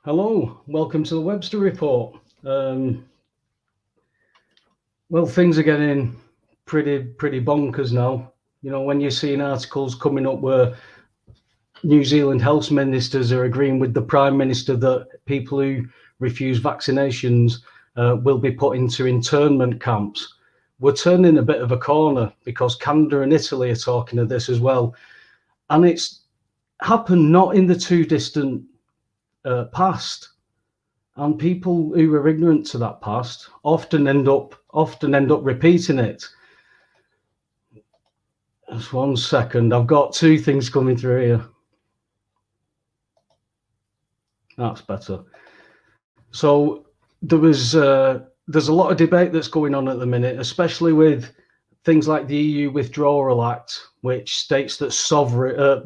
Hello, welcome to the WEBSTER Report. Well, things are getting pretty bonkers now. You know, when you're seeing articles coming up where New Zealand health ministers are agreeing with the Prime Minister that people who refuse vaccinations will be put into internment camps. We're turning a bit of a corner because Canada and Italy are talking of this as well. And it's happened not in the too distant past. And people who are ignorant to that past often end up repeating it. Just 1 second. I've got two things coming through here. That's better. So there's a lot of debate that's going on at the minute, especially with things like the EU Withdrawal Act, which states that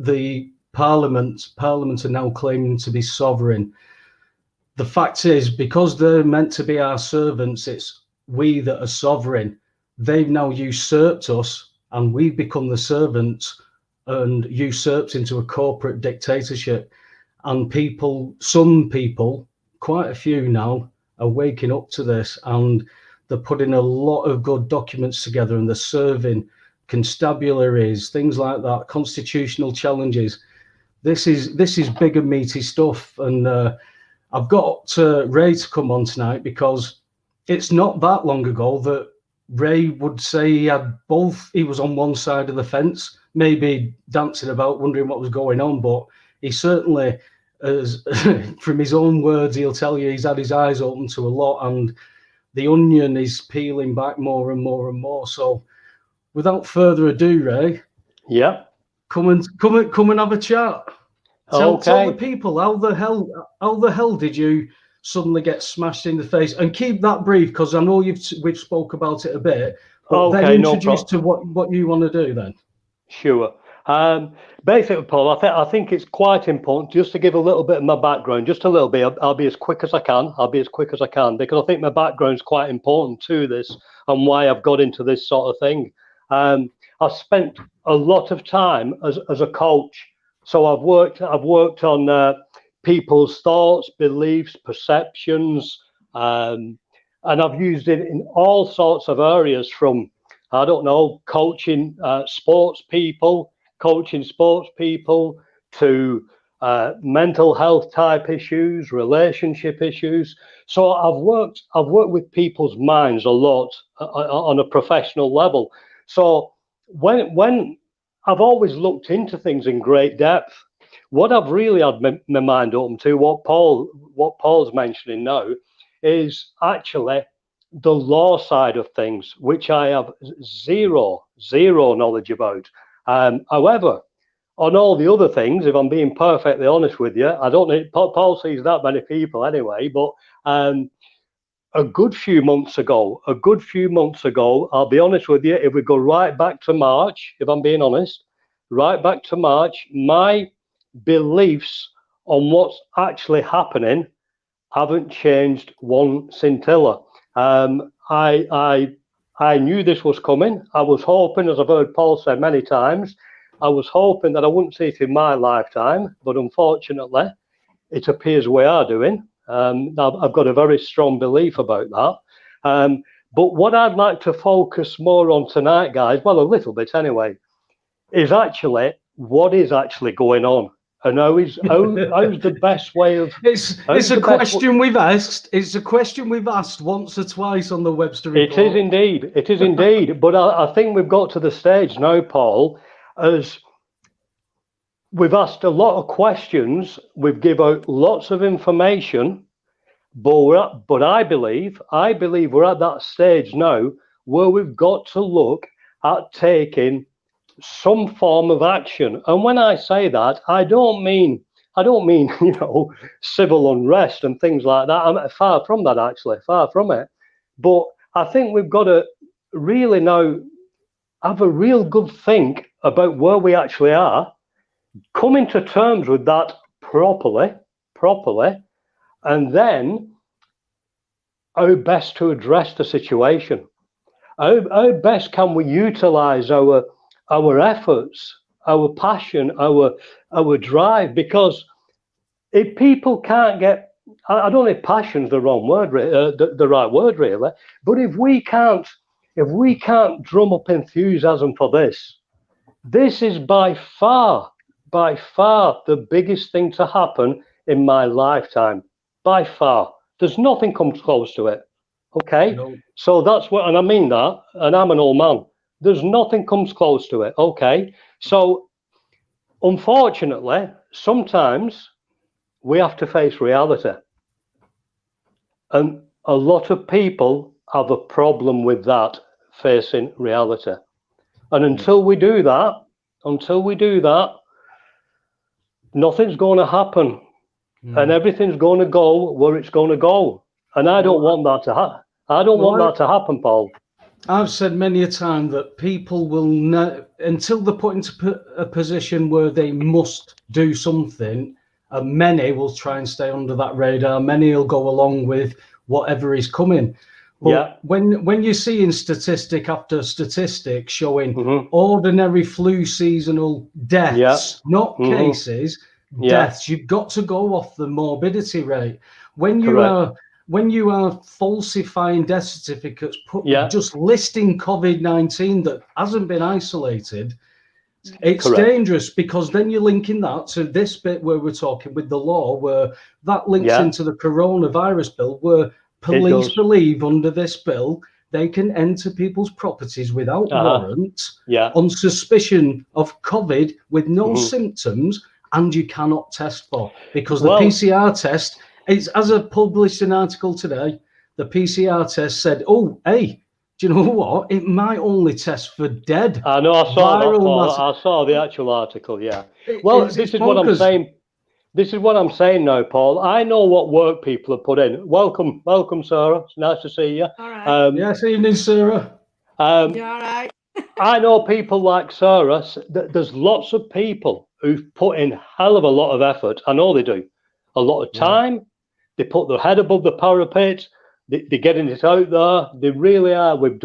the Parliament are now claiming to be sovereign. The fact is, because they're meant to be our servants, it's we that are sovereign. They've now usurped us, and we've become the servants and usurped into a corporate dictatorship. And some people, quite a few now, are waking up to this, and they're putting a lot of good documents together, and they're serving constabularies, things like that, constitutional challenges. This is big and meaty stuff, and I've got Ray to come on tonight because it's not that long ago that Ray would say he had both. He was on one side of the fence, maybe dancing about, wondering what was going on, but he certainly, from his own words, he'll tell you he's had his eyes open to a lot, and the onion is peeling back more and more and more. So without further ado, Ray, yeah, come and have a chat. Tell the people how the hell did you suddenly get smashed in the face? And keep that brief, because I know we've spoke about it a bit. But then introduce to what you want to do then. Sure. Basically, Paul, I think it's quite important just to give a little bit of my background, just a little bit. I'll be as quick as I can. Because I think my background is quite important to this and why I've got into this sort of thing. I've spent a lot of time as a coach. So I've worked on people's thoughts, beliefs, perceptions, and I've used it in all sorts of areas, from, I don't know, coaching sports people to mental health type issues, relationship issues. So I've worked with people's minds a lot on a professional level. So when I've always looked into things in great depth. What I've really had my mind open to, what Paul's mentioning now, is actually the law side of things, which I have zero knowledge about. However, on all the other things, if I'm being perfectly honest with you, I don't know, Paul sees that many people anyway, but a good few months ago, I'll be honest with you, if we go right back to March, if I'm being honest, right back to March, my beliefs on what's actually happening haven't changed one scintilla. I knew this was coming. I was hoping, as I've heard Paul say many times, I was hoping that I wouldn't see it in my lifetime, but unfortunately, it appears we are doing. I've got a very strong belief about that. But what I'd like to focus more on tonight, guys, well, a little bit anyway, is actually what is actually going on. And how's the best way of... It's a question we've asked. It's a question we've asked once or twice on the WEBSTER Report. It is indeed. But I think we've got to the stage now, Paul, as we've asked a lot of questions, we've given out lots of information, but I believe we're at that stage now where we've got to look at taking some form of action. And when I say that, I don't mean civil unrest and things like that. I'm far from that, actually, far from it. But I think we've got to really now have a real good think about where we actually are, coming to terms with that properly, and then how best to address the situation. How best can we utilize our efforts, our passion, our drive? Because if people can't get I don't know if passion's the wrong word, the right word really, but if we can't drum up enthusiasm for this, this is by far the biggest thing to happen in my lifetime. By far. There's nothing comes close to it. Okay? No. So that's what, and I mean that, and I'm an old man. There's nothing comes close to it. Okay? So, unfortunately, sometimes we have to face reality. And a lot of people have a problem with that, facing reality. And until we do that, nothing's going to happen, and everything's going to go where it's going to go. And I don't want that to happen. I don't want that to happen, Paul. I've said many a time that people will until they're put into a position where they must do something, and many will try and stay under that radar. Many will go along with whatever is coming. But when you're seeing statistic after statistic showing ordinary flu seasonal deaths, not cases, deaths, you've got to go off the morbidity rate. When you are falsifying death certificates, just listing COVID-19 that hasn't been isolated, it's dangerous, because then you're linking that to this bit where we're talking with the law, where that links into the coronavirus bill, where police believe under this bill they can enter people's properties without warrant on suspicion of COVID with no symptoms, and you cannot test for, because the PCR test, it's, as I published an article today, the PCR test said, oh, hey, do you know what? It might only test for dead. I know, I saw that, Paul. I saw the actual article, Well, this is what I'm saying. This is what I'm saying now, Paul. I know what work people have put in. Welcome, Sarah. It's nice to see you. All right. Yes, evening, Sarah. You all right? I know people like Sarah. There's lots of people who've put in hell of a lot of effort. I know they do. A lot of time. They put their head above the parapet. They're getting it out there. They really are. We've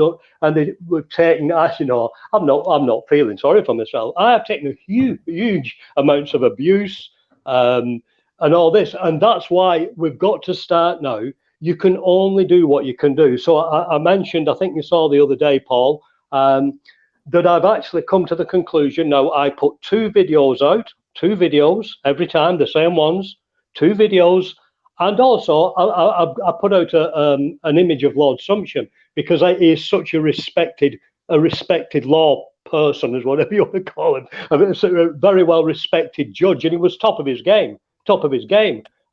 taken, as you know, I'm not feeling sorry for myself. I have taken a huge amounts of abuse. And all this, and that's why we've got to start now. You can only do what you can do. So I mentioned, I think you saw the other day, Paul, that I've actually come to the conclusion now. I put 2 videos out, 2 videos every time, the same ones, 2 videos, and also I put out an image of Lord Sumption, because he is such a respected law person, is whatever you want to call him. I mean, it's a very well respected judge, and he was top of his game.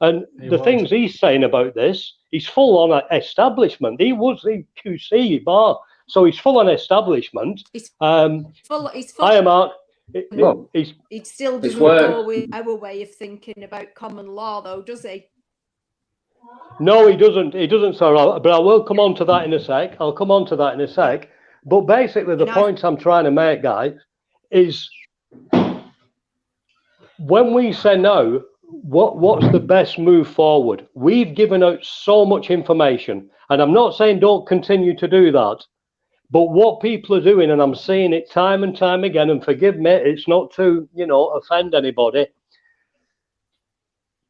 And the things he's saying about this, he's full on establishment. He was the QC bar, so he's full on establishment. He's full. I am Mark. He still doesn't go with our way of thinking about common law, though, does he? No, he doesn't. He doesn't, Sarah. But I will come on to that in a sec. But basically, the point I'm trying to make, guys, is when we say no, what's the best move forward? We've given out so much information, and I'm not saying don't continue to do that, but what people are doing, and I'm seeing it time and time again, and forgive me, it's not to, offend anybody.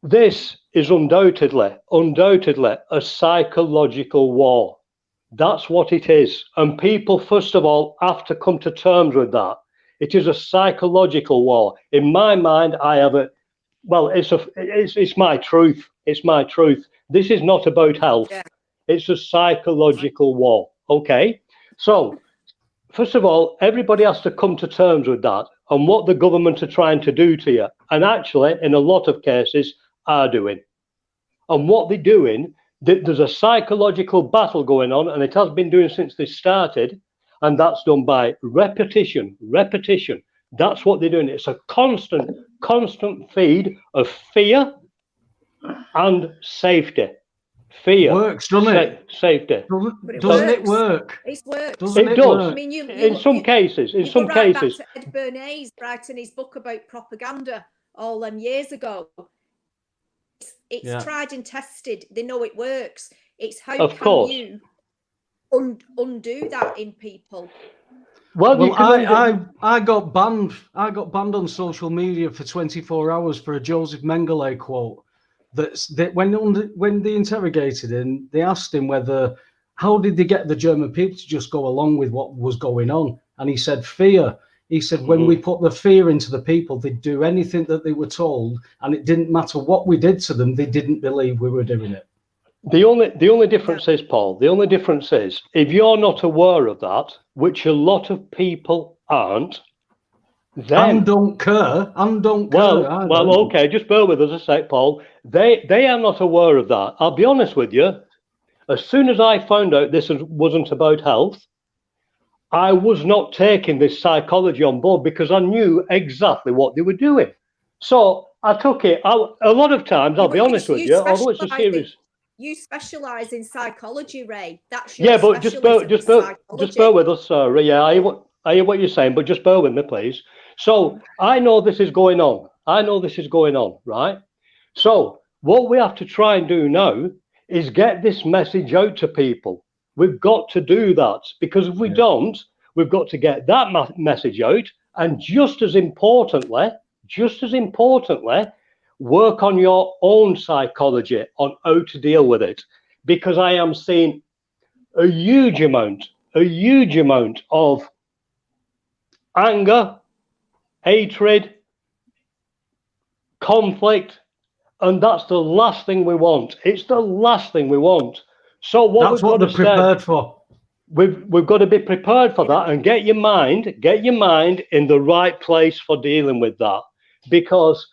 This is undoubtedly a psychological war. That's what it is. And people, first of all, have to come to terms with that. It is a psychological war. In my mind, it's my truth. It's my truth. This is not about health. Yeah. It's a psychological war. Okay? So, first of all, everybody has to come to terms with that and what the government are trying to do to you. And actually, in a lot of cases, are doing. And what they're doing, there's a psychological battle going on, and it has been doing since this started, and that's done by repetition. That's what they're doing. It's a constant feed of fear and safety. Fear works, doesn't it? Safety. Doesn't it work? It works. It does. I mean, in some cases. Back to Ed Bernays writing his book about propaganda all them years ago. It's tried and tested. They know it works. It's how you undo that in people. Well, I got banned. I got banned on social media for 24 hours for a Joseph Mengele quote that when they interrogated him, they asked him how did they get the German people to just go along with what was going on? And he said, fear. He said, when we put the fear into the people, they'd do anything that they were told, and it didn't matter what we did to them, they didn't believe we were doing it. The only difference is, Paul, the only difference is, if you're not aware of that, which a lot of people aren't, then... And don't care. Well, okay, just bear with us a sec, Paul. They are not aware of that. I'll be honest with you. As soon as I found out this wasn't about health, I was not taking this psychology on board because I knew exactly what they were doing. So I took it. A lot of times, I'll be honest with you, although it's a series... You specialise in psychology, Ray. That's your but just bear with us, Ray. Yeah, I hear what you're saying, but just bear with me, please. So I know this is going on. Right? So what we have to try and do now is get this message out to people. We've got to do that, because if we don't, we've got to get that message out, and just as importantly, work on your own psychology on how to deal with it, because I am seeing a huge amount of anger, hatred, conflict, and that's the last thing we want. It's the last thing we want. So that's what they're prepared for. We've got to be prepared for that, and get your mind in the right place for dealing with that. Because,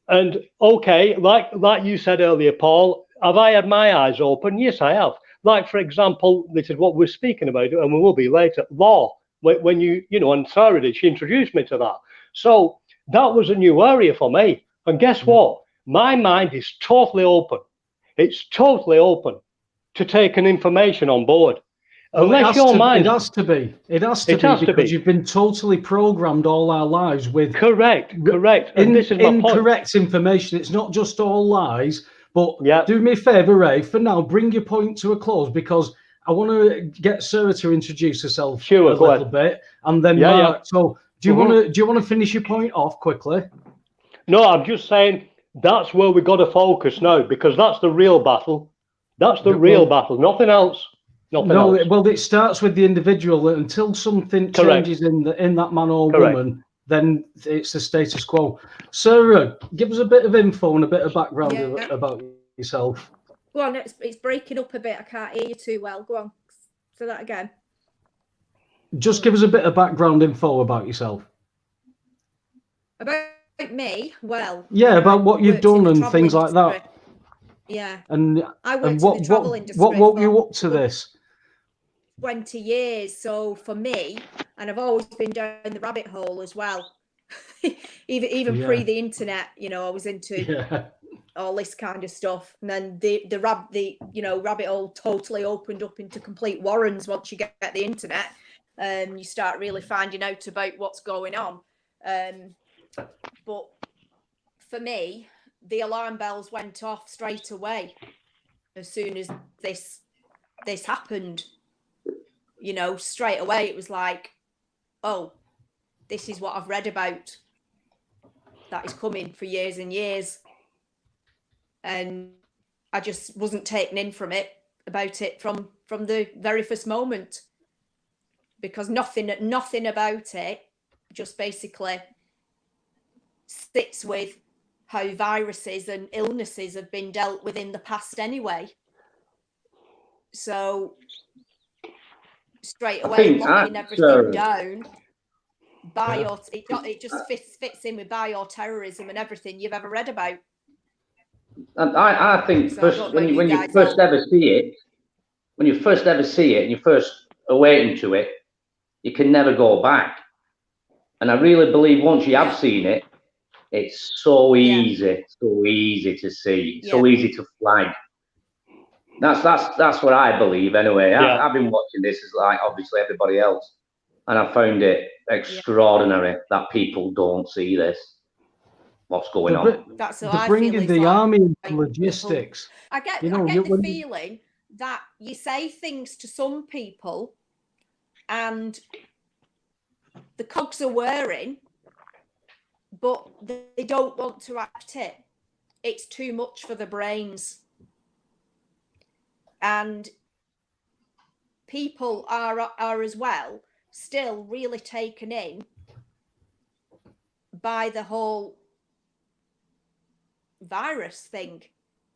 and okay, like you said earlier, Paul, have I had my eyes open? Yes, I have. Like, for example, this is what we're speaking about, and we will be later, law. When you know, and Sarah did, she introduced me to that. So that was a new area for me. And guess what? My mind is totally open. It's totally open to taking information on board. Unless your mind... It has to be because you've been totally programmed all our lives with... Correct. And this is my point. Incorrect information. It's not just all lies. But do me a favour, Ray, for now, bring your point to a close, because I want to get Sarah to introduce herself a little bit, and then Mark. So do you want to finish your point off quickly? No, I'm just saying that's where we've got to focus now, because that's the real battle. That's the real battle. Nothing else. Well, it starts with the individual. Until something changes in that man or woman, then it's the status quo. Sarah, give us a bit of info and a bit of background about yourself. Go on, it's breaking up a bit. I can't hear you too well. Go on, say that again. Just give us a bit of background info about yourself. About me? Well, about what you've done and things like that. Yeah. And I worked in the travel industry. What woke you up to this? 20 years. So for me, and I've always been down the rabbit hole as well. even pre the internet, I was into all this kind of stuff. And then the rabbit hole totally opened up into complete warrens once you get the internet. You start really finding out about what's going on. But for me, the alarm bells went off straight away as soon as this happened. Straight away it was like, oh, this is what I've read about that is coming for years and years, and I just wasn't taken in about it from the very first moment, because nothing about it just basically sits with how viruses and illnesses have been dealt with in the past anyway. So straight away locking everything down, it just fits in with bioterrorism and everything you've ever read about. And I think when you first ever see it and you first awaken to it, you can never go back. And I really believe once you have seen it, it's so easy to see, so easy to flag. That's what I believe anyway. I've been watching this as like obviously everybody else, and I found it extraordinary that people don't see this. What's going on? That's what I bringing feel the army into logistics. I get the feeling that you say things to some people, and the cogs are whirring, but they don't want to act it. it's too much for the brains. And people are as well still really taken in by the whole virus thing,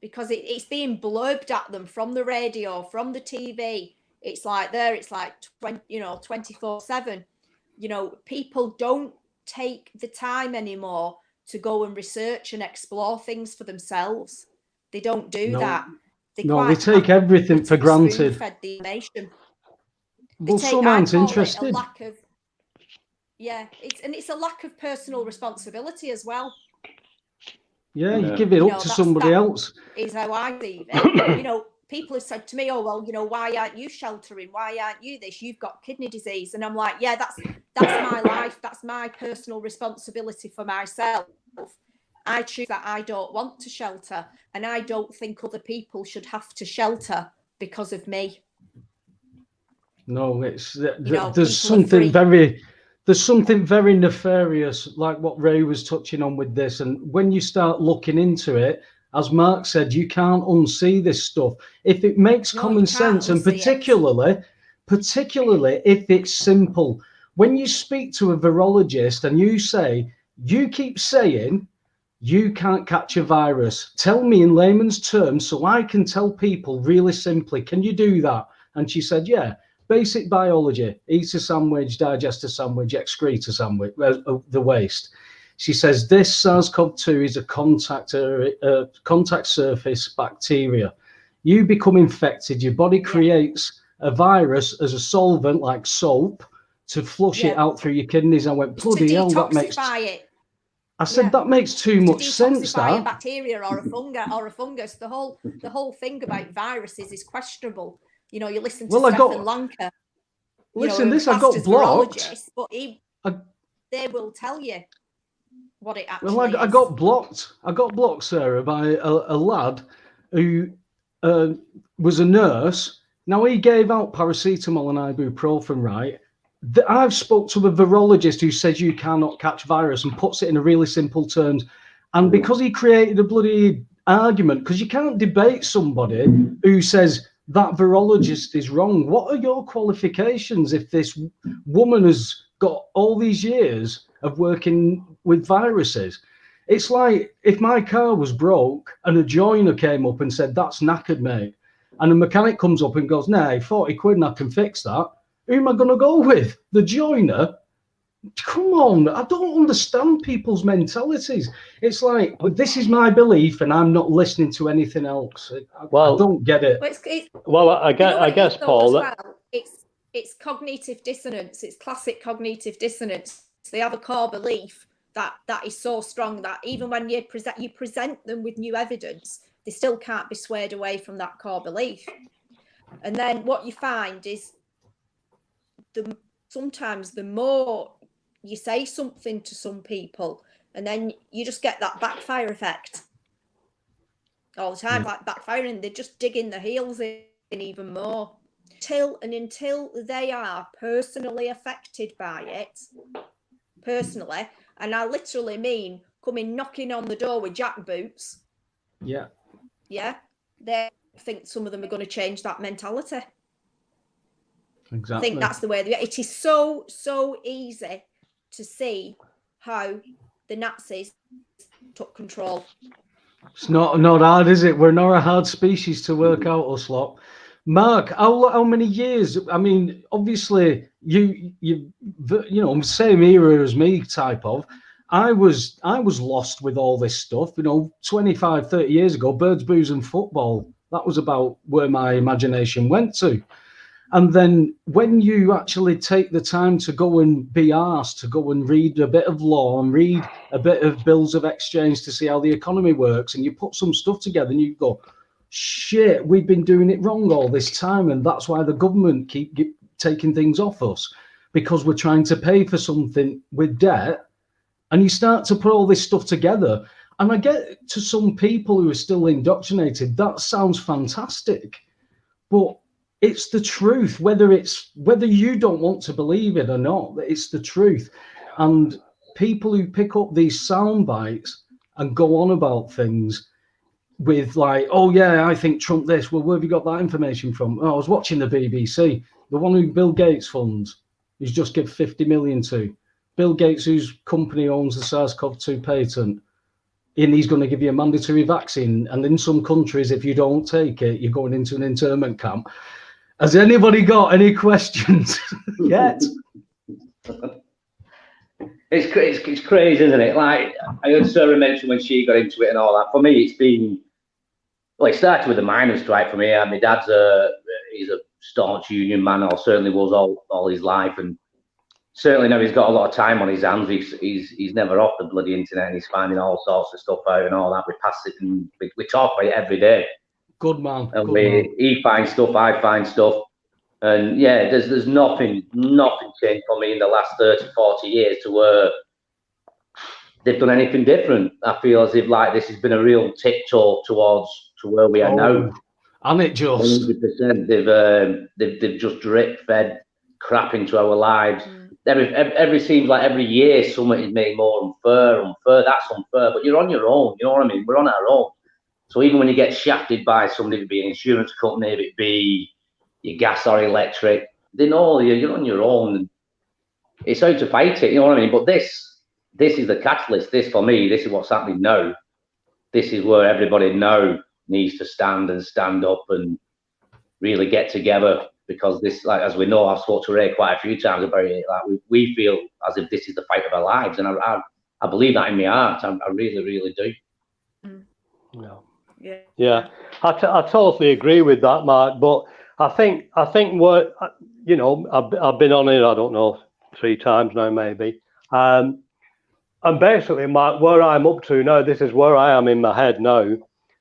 because it's being blurbed at them from the radio, from the TV. It's like 24/7. People don't take the time anymore to go and research and explore things for themselves. They don't do that. They take everything for granted. Fed the nation. Well, some aren't interested. It's a lack of personal responsibility as well. Yeah, you give it up to somebody else. Is how I see it. People have said to me, "Oh, well, why aren't you sheltering? Why aren't you this? You've got kidney disease." And I'm like, yeah, that's my life. That's my personal responsibility for myself. I choose that I don't want to shelter, and I don't think other people should have to shelter because of me. No, there's something very nefarious, like what Ray was touching on with this. And when you start looking into it, as Mark said, you can't unsee this stuff. If it makes common sense, and particularly if it's simple. When you speak to a virologist and you keep saying, you can't catch a virus. Tell me in layman's terms so I can tell people really simply, can you do that? And she said, yeah. Basic biology, eat a sandwich, digest a sandwich, excrete a sandwich, the waste. She says this SARS-CoV-2 is a contact surface bacteria. You become infected, your body creates a virus as a solvent like soap to flush it out through your kidneys. I went, bloody hell, that makes... I said, that makes too much sense. That a bacteria or a fungus. The whole thing about viruses is questionable. You listen to Stephen Lanka. I got blocked. But they will tell you what it actually is. I got blocked, Sarah, by a lad who was a nurse. Now, he gave out paracetamol and ibuprofen, right? I've spoke to a virologist who says you cannot catch virus and puts it in a really simple terms. And because he created a bloody argument, because you can't debate somebody who says that virologist is wrong. What are your qualifications if this woman has got all these years of working with viruses? It's like if my car was broke and a joiner came up and said, that's knackered, mate. And a mechanic comes up and goes, nah, 40 quid and I can fix that. Who am I going to go with? The joiner? Come on, I don't understand people's mentalities. It's like, this is my belief and I'm not listening to anything else. I don't get it. I guess, Paul, it's cognitive dissonance. It's classic cognitive dissonance. They have a core belief that is so strong that even when you present them with new evidence, they still can't be swayed away from that core belief. And then what you find is sometimes the more you say something to some people, and then you just get that backfire effect all the time, like backfiring. They're just digging their heels in even more until they are personally affected by it. Personally, and I literally mean coming knocking on the door with jackboots. Yeah. They think some of them are going to change that mentality. Exactly. I think that's the way it is. So easy to see how the Nazis took control. It's not hard, is it? We're not a hard species to work out, us lot. Mark, how many years? I mean, obviously, you same era as me, type of. I was lost with all this stuff. 25, 30 years ago, birds, booze, and football. That was about where my imagination went to. And then when you actually take the time to go and be asked to go and read a bit of law and read a bit of bills of exchange to see how the economy works, and you put some stuff together and you go, shit, we've been doing it wrong all this time. And that's why the government keep taking things off us, because we're trying to pay for something with debt. And you start to put all this stuff together. And I get to some people who are still indoctrinated, that sounds fantastic. But it's the truth, whether you don't want to believe it or not, it's the truth. And people who pick up these sound bites and go on about things, with like, oh yeah, I think Trump this. Well, where have you got that information from? Oh, I was watching the BBC. The one who Bill Gates funds, who's just give 50 million to. Bill Gates, whose company owns the SARS-CoV-2 patent, and he's going to give you a mandatory vaccine. And in some countries, if you don't take it, you're going into an internment camp. Has anybody got any questions yet? It's crazy, isn't it? Like, I heard Sarah mention when she got into it and all that. For me, it's been, well, it started with the miners' strike for me. And my dad's he's a staunch union man, or certainly was all his life. And certainly now he's got a lot of time on his hands. He's never off the bloody internet, and he's finding all sorts of stuff out and all that. We pass it and we talk about it every day. Good man. And good man. He finds stuff, I find stuff. And yeah, there's nothing changed for me in the last 30, 40 years to where they've done anything different. I feel as if like this has been a real tiptoe towards to where we are now. And it just 100%. They've just drip fed crap into our lives. Every seems like every year something is made more unfair. That's unfair, but you're on your own. You know what I mean? We're on our own. So even when you get shafted by somebody, if it be an insurance company, if it be your gas or electric, they know you're on your own. And it's how to fight it. You know what I mean? But this is the catalyst. This for me, this is what's happening now. This is where everybody now needs to stand up and really get together, because this, like, as we know, I've spoke to Ray quite a few times about it. Like we feel as if this is the fight of our lives, and I believe that in my heart. I really, really do. Yeah. I totally agree with that, Mark. But I think what, you know, I've been on it, I don't know, 3 times now maybe. And basically, Mark, where I'm up to now, this is where I am in my head now.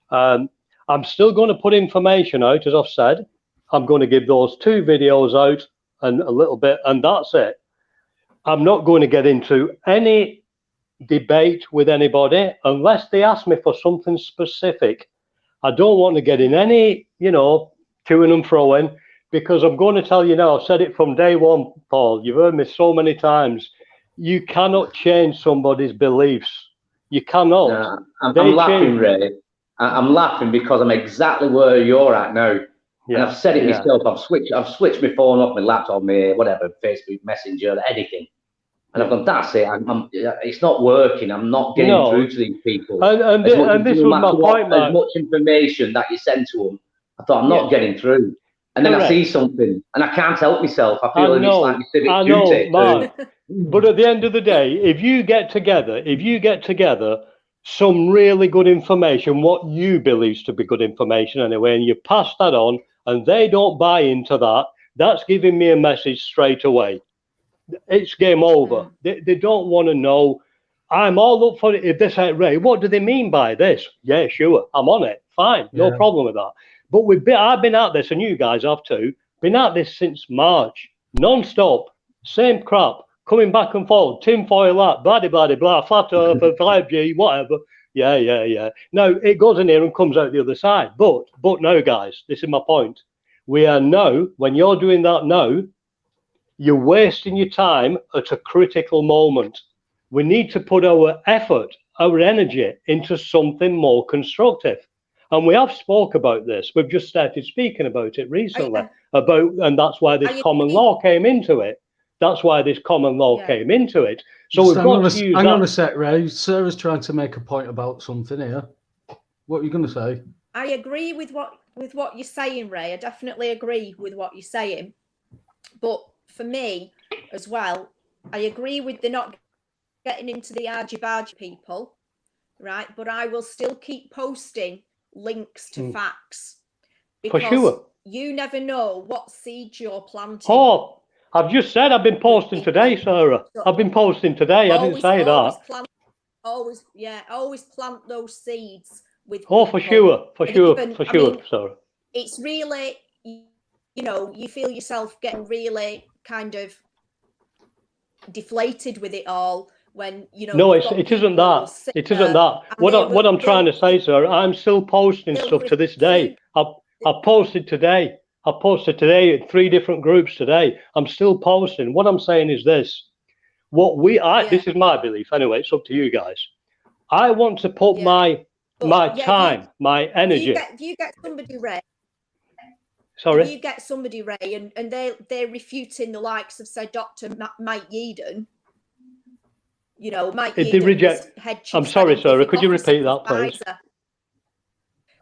I'm still going to put information out, as I've said. I'm going to give those 2 videos out and a little bit, and that's it. I'm not going to get into any debate with anybody unless they ask me for something specific. I don't want to get in any, you know, toing and froing, because I'm going to tell you now, I've said it from day one, Paul, you've heard me so many times, you cannot change somebody's beliefs. You cannot. I'm laughing, Ray. I'm laughing because I'm exactly where you're at now. Yeah. And I've said it myself. I've switched my phone off, my laptop, my whatever, Facebook Messenger, anything. And I've gone, that's it. It's not working. I'm not getting through to these people. And this was my point, Mark. As much information that you send to them, I thought, I'm not getting through. And then I see something, and I can't help myself. I feel it's like my civic duty. Mark. But at the end of the day, if you get together some really good information, what you believe to be good information anyway, and you pass that on, and they don't buy into that, that's giving me a message straight away. It's game over. They don't want to know. I'm all up for it. If they say, Ray, what do they mean by this? Yeah, sure, I'm on it. Fine, no problem with that. But I've been at this, and you guys have too, been at this since March, non-stop, same crap, coming back and forth, tinfoil that, blah, flat earth, 5G, whatever. Yeah. Now, it goes in here and comes out the other side. But now, guys, this is my point. We are now, when you're doing that now, you're wasting your time at a critical moment. We need to put our effort, our energy into something more constructive. And we have spoke about this. We've just started speaking about it recently. And that's why this common law came into it. That's why this common law came into it. So we've got to use that. Hang on a sec, Ray. Sarah's trying to make a point about something here. What are you going to say? I agree with what you're saying, Ray. I definitely agree with what you're saying. But for me as well, I agree with the not getting into the argy-bargy people, right? But I will still keep posting links to facts, because for sure, you never know what seeds you're planting. Oh, I've just said I've been posting today, Sarah. I've been posting today. I didn't say that. Always plant those seeds with people. For sure, Sarah. It's really, you know, you feel yourself getting really kind of deflated with it all when, you know. No, it isn't that. It isn't that. What I'm trying to say, sir, I'm still posting stuff to this day. I posted today. I posted today in 3 different groups today. I'm still posting. What I'm saying is this. This is my belief anyway. It's up to you guys. I want to put my my time, my energy. If you get somebody, Ray. Sorry. If you get somebody, Ray, and they're refuting the likes of, say, Dr. Mike Yeadon. You know, Mike If they reject, I'm sorry, Sarah, could you repeat that, please?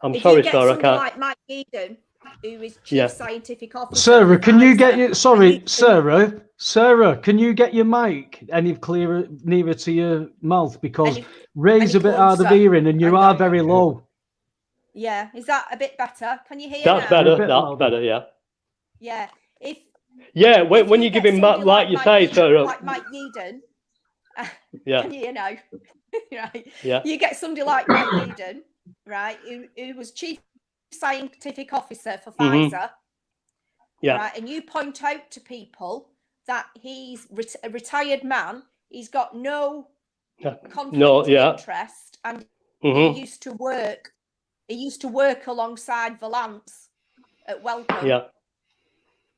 I'm sorry, Sarah, I can't. Like Mike Yeadon, who is Chief Scientific Officer. Sarah, can you get your, sorry, Sarah, can you get your mic any clearer, nearer to your mouth? Because Ray's a bit hard of hearing and you are very low. Yeah, is that a bit better? Can you hear That's now? better, that's better, yeah. Yeah, when you give him, like you say, Sarah. Like Mike Yeadon. Yeah. Can you hear now? Right. Yeah. You get somebody like Mike Yeadon, right, who was Chief Scientific Officer for Pfizer. Yeah. Right, and you point out to people that he's a retired man. He's got no conflict of interest, and he used to work. He used to work alongside Valance at Welcome. Yeah.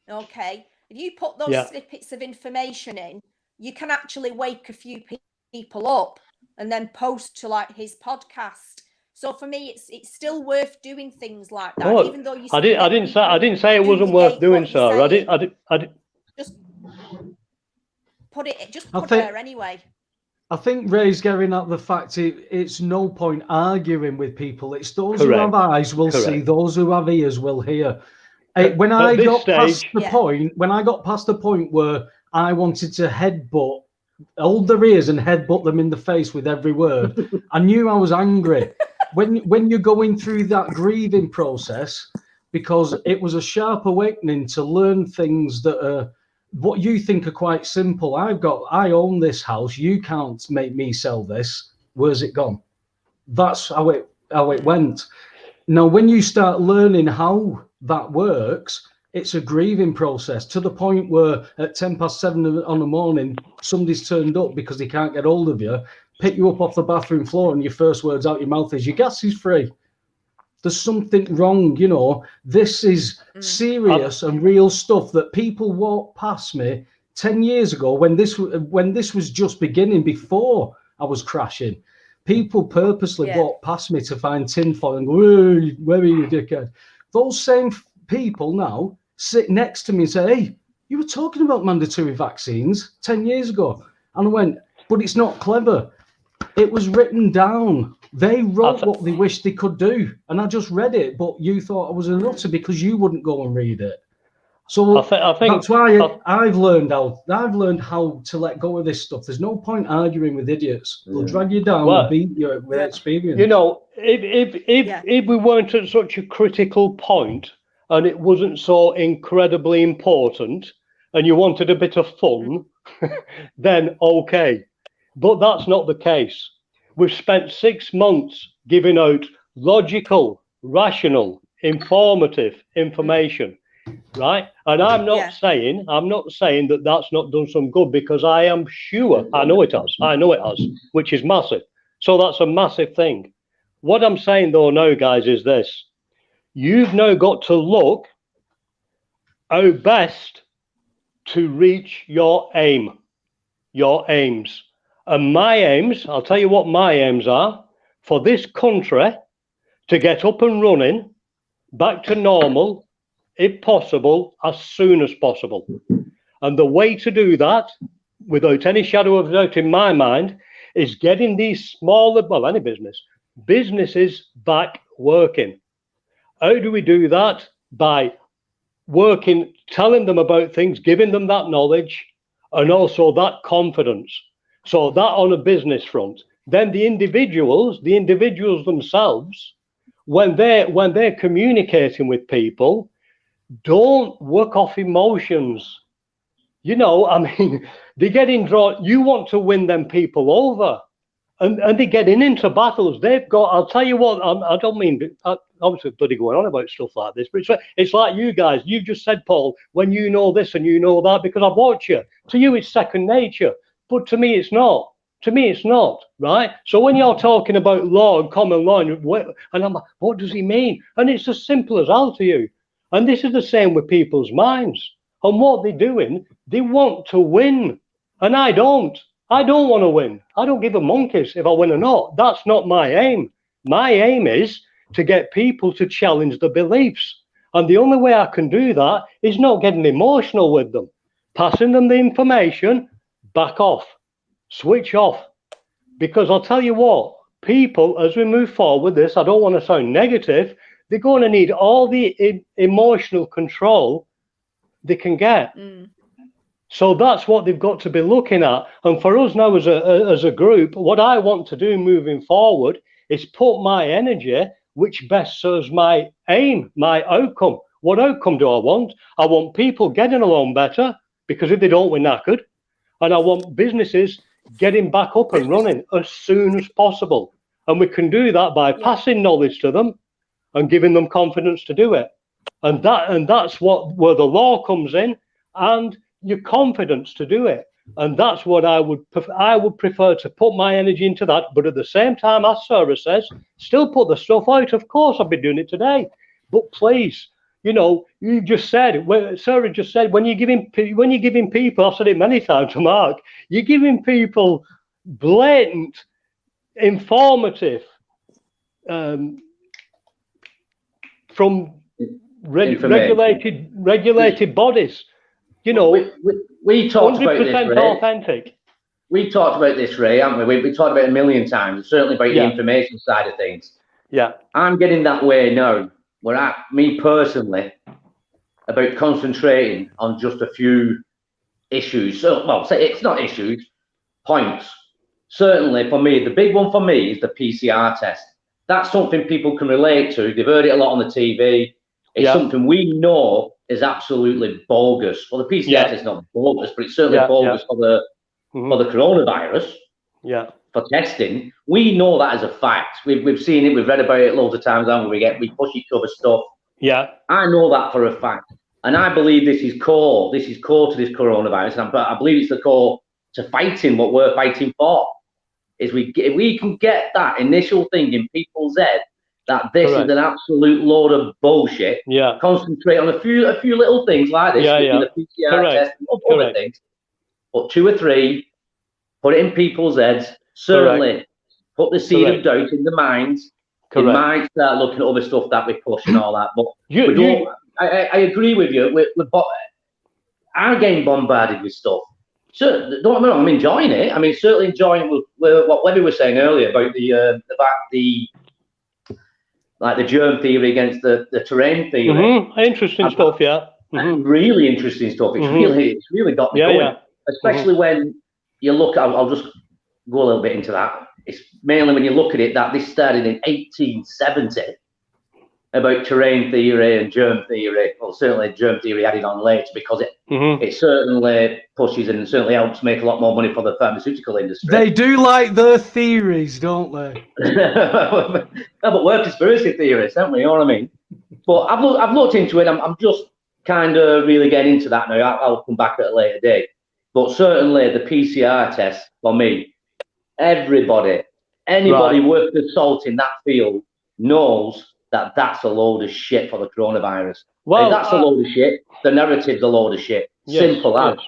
Okay. If you put those snippets of information in, you can actually wake a few people up and then post to like his podcast. So for me, it's still worth doing things like that, even though you. I didn't say it wasn't worth doing, Sarah. I didn't. Just put it. Just put there anyway. I think Ray's getting at the fact it's no point arguing with people. It's those who have eyes will see, those who have ears will hear. When I got past the point where I wanted to hold their ears and headbutt them in the face with every word, I knew I was angry. When you're going through that grieving process, because it was a sharp awakening to learn things that are what you think are quite simple. I own this house. You can't make me sell this. Where's it gone? That's how it went. Now, when you start learning how that works, it's a grieving process to the point where at 7:10 on the morning, somebody's turned up because they can't get hold of you, pick you up off the bathroom floor, and your first words out your mouth is, your gas is free. There's something wrong, you know. This is serious and real stuff that people walked past me 10 years ago when this was just beginning, before I was crashing. People purposely walked past me to find tinfoil and go, where are you, dickhead? Those same people now sit next to me and say, hey, you were talking about mandatory vaccines 10 years ago. And I went, but it's not clever. It was written down. They wrote what they wished they could do. And I just read it, but you thought I was a nutter because you wouldn't go and read it. So I think that's why I've learned how to let go of this stuff. There's no point arguing with idiots. They'll drag you down and beat you with experience. You know, if we weren't at such a critical point and it wasn't so incredibly important and you wanted a bit of fun, then okay. But that's not the case. We've spent 6 months giving out logical, rational, informative information, right? And I'm not saying that that's not done some good, because I am sure, I know it has, which is massive. So that's a massive thing. What I'm saying though now, guys, is this. You've now got to look how best to reach your aims. And my aims, I'll tell you what my aims are, for this country to get up and running, back to normal, if possible, as soon as possible. And the way to do that, without any shadow of doubt in my mind, is getting these smaller, well, any businesses back working. How do we do that? By working, telling them about things, giving them that knowledge, and also that confidence. So that on a business front. Then the individuals themselves, when they're communicating with people, don't work off emotions. You know, I mean, they get in draw. You want to win them people over, and they get into battles. They've got. I'll tell you what. I don't mean. Obviously, bloody going on about stuff like this, but it's like you guys. You just said, Paul, when you know this and you know that, because I've watched you. To you, it's second nature. But to me, it's not. To me, it's not, right? So when you're talking about law and common law, and I'm like, what does he mean? And it's as simple as that to you. And this is the same with people's minds. And what they're doing, they want to win. And I don't. I don't want to win. I don't give a monkeys if I win or not. That's not my aim. My aim is to get people to challenge the beliefs. And the only way I can do that is not getting emotional with them, passing them the information, back off, switch off. Because I'll tell you what, people, as we move forward with this, I don't want to sound negative, they're going to need all the emotional control they can get. So that's what they've got to be looking at. And for us now as a group, what I want to do moving forward is put my energy which best serves my aim, my outcome. What outcome do I want? I want people getting along better, because if they don't, we're knackered. And I want businesses getting back up and running as soon as possible. And we can do that by passing knowledge to them and giving them confidence to do it. And that's where the law comes in, and your confidence to do it. And that's what I would prefer to put my energy into that. But at the same time, as Sarah says, still put the stuff out. Of course, I've been doing it today. But please, you know, you just said, Sarah just said, when you're giving people, I've said it many times to Mark, you're giving people blatant, informative, from regulated bodies. You know, we talked about this, Ray. Authentic. We talked about this, Ray, haven't we? We talked about it a million times, certainly about the information side of things. Yeah. I'm getting that way now, where me personally, about concentrating on just a few issues. So, well, say it's not issues, points. Certainly for me, the big one for me is the PCR test. That's something people can relate to. They've heard it a lot on the TV. It's something we know is absolutely bogus. Well, the PCR test is not bogus, but it's certainly bogus for the coronavirus. Yeah. For testing, we know that as a fact. We've seen it. We've read about it loads of times. And we push each other stuff. Yeah. I know that for a fact, and I believe this is core. This is core to this coronavirus, and I believe it's the core to fighting what we're fighting for. Is if we can get that initial thing in people's head that this is an absolute load of bullshit. Yeah. Concentrate on a few little things like this. The PCR test and other things. But 2 or 3, put it in people's heads. Certainly, put the seed of doubt in the minds. They might start looking at other stuff that we push and all that. But I agree with you. I'm getting bombarded with stuff. So don't get me wrong, I'm enjoying it. I mean, certainly enjoying what Webby was saying earlier about the germ theory against the terrain theory. Interesting stuff, really interesting stuff. It's really got me going. Especially when you look. I'll just go a little bit into that. It's mainly when you look at it that this started in 1870 about terrain theory and germ theory. Well, certainly germ theory added on later because it certainly pushes and certainly helps make a lot more money for the pharmaceutical industry. They do like their theories, don't they? No, but we're conspiracy theorists, aren't we? You know what I mean? But I've looked into it. I'm just kind of really getting into that now. I'll come back at a later date. But certainly the PCR test for me, anybody worth the salt in that field knows that that's a load of shit for the coronavirus. Well, that's a load of shit. The narrative's a load of shit. Simple as.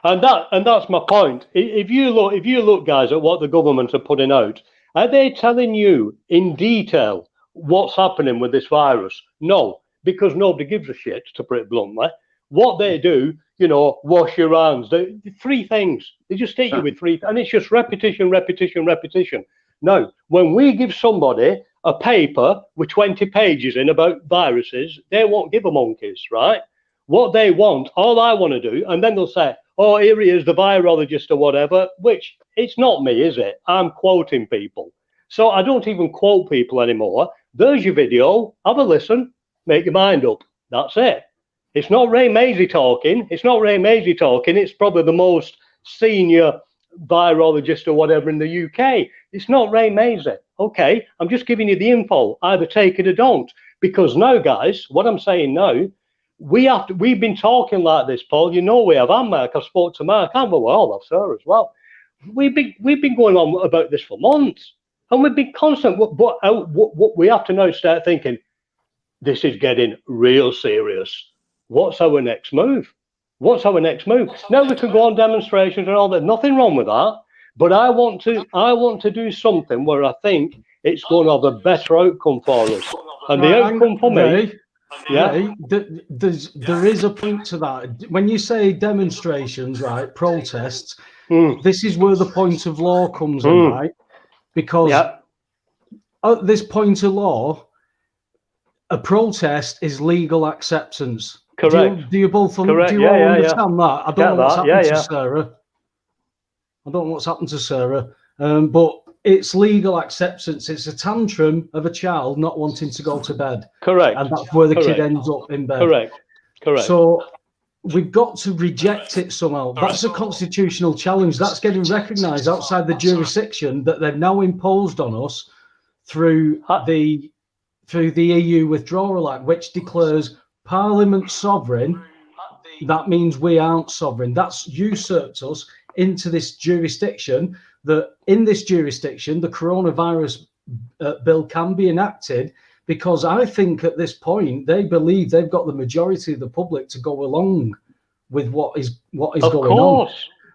And that's my point. If you look, guys, at what the government are putting out, are they telling you in detail what's happening with this virus? No, because nobody gives a shit, to put it bluntly. What they do, wash your hands. 3 things. They just hit you with 3, and it's just repetition. Now, when we give somebody a paper with 20 pages in about viruses, they won't give a monkeys, right? What they want, all I want to do, and then they'll say, oh, here he is, the virologist or whatever, which it's not me, is it? I'm quoting people. So I don't even quote people anymore. There's your video, have a listen, make your mind up. That's it. It's not Ray Mazey talking. It's probably the most senior virologist or whatever in the UK. It's not Ray Mazey. Okay, I'm just giving you the info. Either take it or don't. Because now, guys, what I'm saying now, we've been talking like this, Paul. You know we have, and Mark. I've spoke to Mark, and well, that's her as well. We've been going on about this for months, and we've been constant. But what we have to now start thinking, this is getting real serious. What's our next move? Now we can go on demonstrations and all that. Nothing wrong with that. But I want to do something where I think it's going to have a better outcome for us. And the outcome for me, yeah, there is a point to that. When you say demonstrations, right, protests, this is where the point of law comes in, right? Because at this point of law, a protest is legal acceptance. Correct. Do you both Correct. do you all understand that? I don't know what's happened to Sarah. I don't know what's happened to Sarah. But it's legal acceptance. It's a tantrum of a child not wanting to go to bed. Correct. And that's where the kid ends up in bed. Correct. Correct. So we've got to reject it somehow. That's a constitutional challenge. That's getting recognised outside the jurisdiction that they've now imposed on us through the EU Withdrawal Act, which declares Parliament sovereign. That means we aren't sovereign. That's usurped us into this jurisdiction. That in this jurisdiction, the coronavirus bill can be enacted, because I think at this point they believe they've got the majority of the public to go along with what is going on.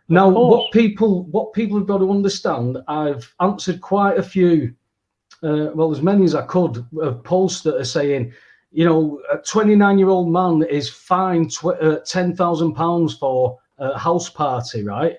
Now, what people have got to understand, I've answered quite a few, well, as many as I could, of posts that are saying, you know, a 29-year-old man is fined £10,000 for a house party, right?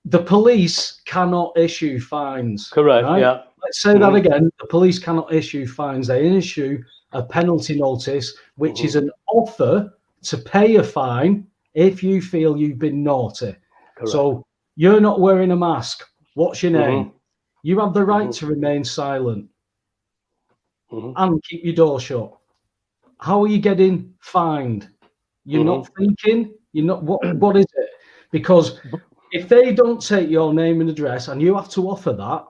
The police cannot issue fines. Correct. Right? Yeah. Let's say that again. The police cannot issue fines. They issue a penalty notice, which is an offer to pay a fine if you feel you've been naughty. Correct. So you're not wearing a mask. What's your name? You have the right to remain silent and keep your door shut. How are you getting fined? You're not thinking. You're not. What is it? Because if they don't take your name and address, and you have to offer that,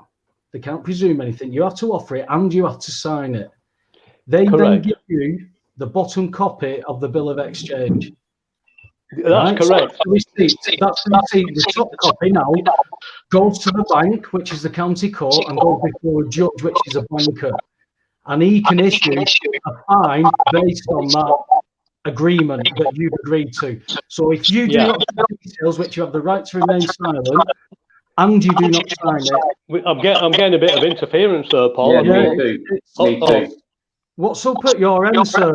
they can't presume anything. You have to offer it, and you have to sign it. They then give you the bottom copy of the bill of exchange. That's correct. So that's the receipt. The top copy now goes to the bank, which is the county court, and goes before a judge, which is a banker, and he can issue a fine based on that agreement that you've agreed to. So if you do not have details, which you have the right to remain silent, and you do not sign it, I'm getting a bit of interference there, Paul. Yeah, me too. What's up at your end, sir?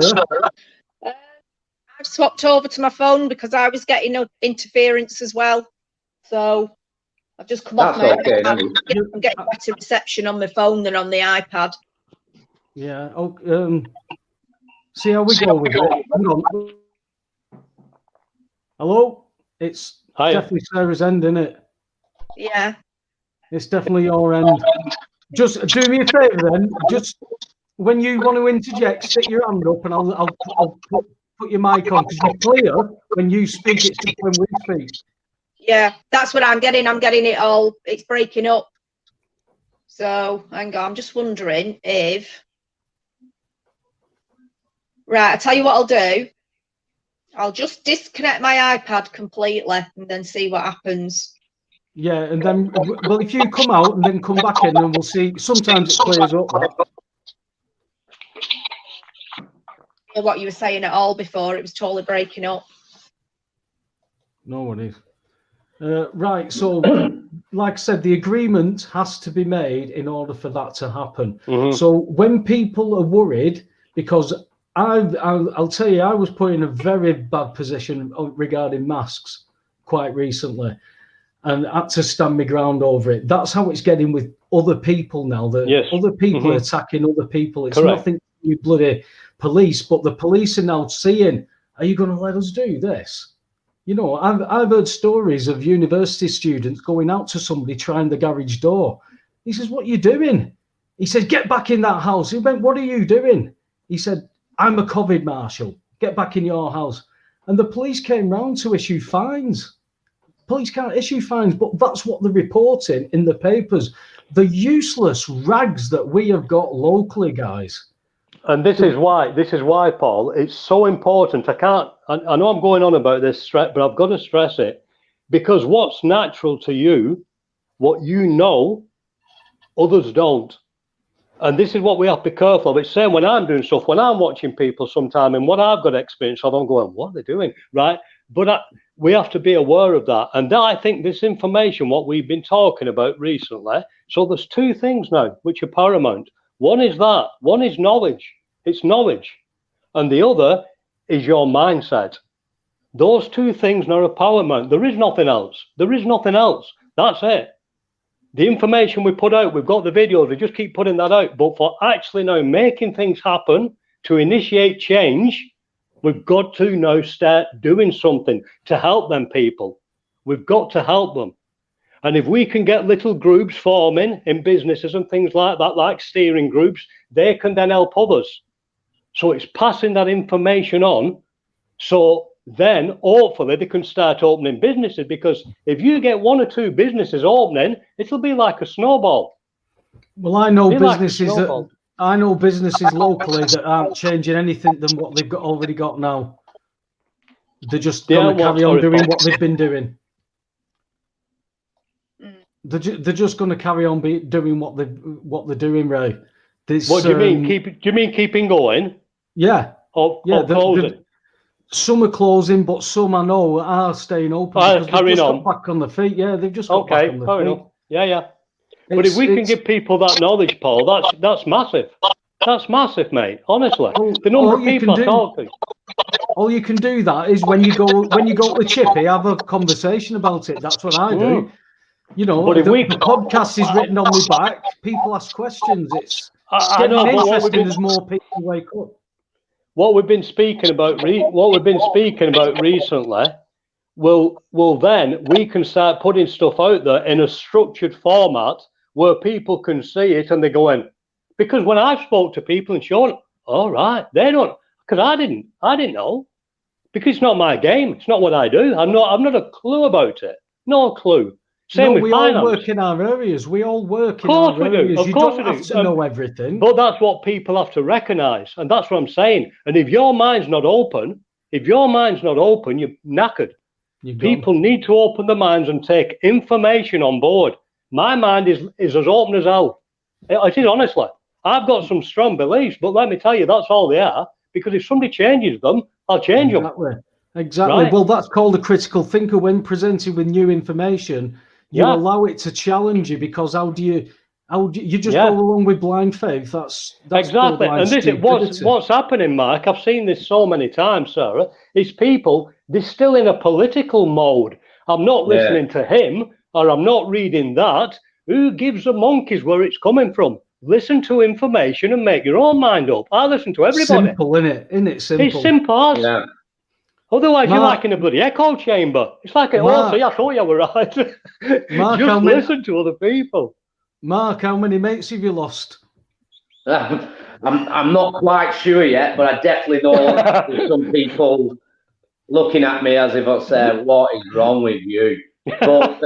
I've swapped over to my phone because I was getting interference as well. So I've just come off my iPad. I'm getting better reception on my phone than on the iPad. Yeah. Oh, see how we go with it. Hang on. Hello? It's definitely Sarah's end, isn't it? Yeah. It's definitely your end. Just do me a favour then. Just when you want to interject, stick your hand up and I'll put your mic on, because you're clear when you speak. It's just when we speak. Yeah, that's what I'm getting. I'm getting it all. It's breaking up. So hang on. I'm just wondering if. Right, I'll tell you what I'll do. I'll just disconnect my iPad completely and then see what happens. Yeah, and then, well, if you come out and then come back in, and we'll see. Sometimes it clears up. What you were saying at all before, it was totally breaking up. No worries. Right, so like I said, the agreement has to be made in order for that to happen. So when people are worried, because I'll tell you, I was put in a very bad position regarding masks quite recently, and had to stand my ground over it. That's how it's getting with other people now. That other people are attacking other people. It's nothing to do with bloody police, but the police are now seeing, are you going to let us do this? You know, I've heard stories of university students going out to somebody trying the garage door. He says, "What are you doing?" He says, "Get back in that house." He went, "What are you doing?" He said, "I'm a COVID marshal. Get back in your house." And the police came round to issue fines. Police can't issue fines, but that's what they're reporting in the papers. The useless rags that we have got locally, guys. And this is why, Paul, it's so important. I know I'm going on about this, but I've got to stress it, because what's natural to you, what you know, others don't. And this is what we have to be careful of. It's saying when I'm doing stuff, when I'm watching people sometime, and what I've got experience of, I'm going, what are they doing? Right? But we have to be aware of that. And I think this information, what we've been talking about recently, so there's two things now which are paramount. One is that, one is knowledge. It's knowledge. And the other is your mindset. Those two things now are paramount. There is nothing else. There is nothing else. That's it. The information we put out, we've got the videos, we just keep putting that out. But for actually now making things happen, to initiate change, we've got to now start doing something to help them people. We've got to help them. And if we can get little groups forming in businesses and things like that, like steering groups, they can then help others. So it's passing that information on. So then hopefully they can start opening businesses, because if you get one or two businesses opening, it'll be like a snowball. Well, I know businesses locally that aren't changing anything than what they've already got now. They're just going to carry on doing what they've been doing. They're just going to carry on doing what they're doing, Ray. What do you mean? Do you mean keeping going? Yeah. Or closing? Some are closing, but some I know are staying open. Carrying on. Got back on the feet. Yeah, they've just got back on the feet. Yeah. But if we can give people that knowledge, Paul, that's massive. That's massive, mate. Honestly, the number of people I talk to. All you can do that is when you go to Chippy, have a conversation about it. That's what I do. You know, but the podcast is written on my back. People ask questions. It's getting interesting as more people wake up. What we've been speaking about recently, well then we can start putting stuff out there in a structured format where people can see it and they go in. Because when I've spoke to people and shown, all right, they don't, because I didn't know, because it's not my game. It's not what I do. I've not a clue about it. No clue. Same with finance. We all work in our areas. We all work in our areas. You don't have to know everything. But that's what people have to recognise. And that's what I'm saying. And if your mind's not open, you're knackered. People need to open their minds and take information on board. My mind is as open as hell. It is, honestly. I've got some strong beliefs, but let me tell you, that's all they are. Because if somebody changes them, I'll change them. Exactly. Right? Well, that's called a critical thinker. When presented with new information, you allow it to challenge you, because how do you just go along with blind faith? That's exactly. And this is what's happening, Mark. I've seen this so many times, Sarah. Is people, they're still in a political mode. I'm not listening to him, or I'm not reading that. Who gives a monkeys where it's coming from? Listen to information and make your own mind up. I listen to everybody. Simple, isn't it? Simple. It's simple. Yeah. Otherwise, you're like in a bloody echo chamber. It's like I thought you were right. Mark, just listen to other people. Mark, how many mates have you lost? I'm not quite sure yet, but I definitely know there's some people looking at me as if I said, "What is wrong with you?" But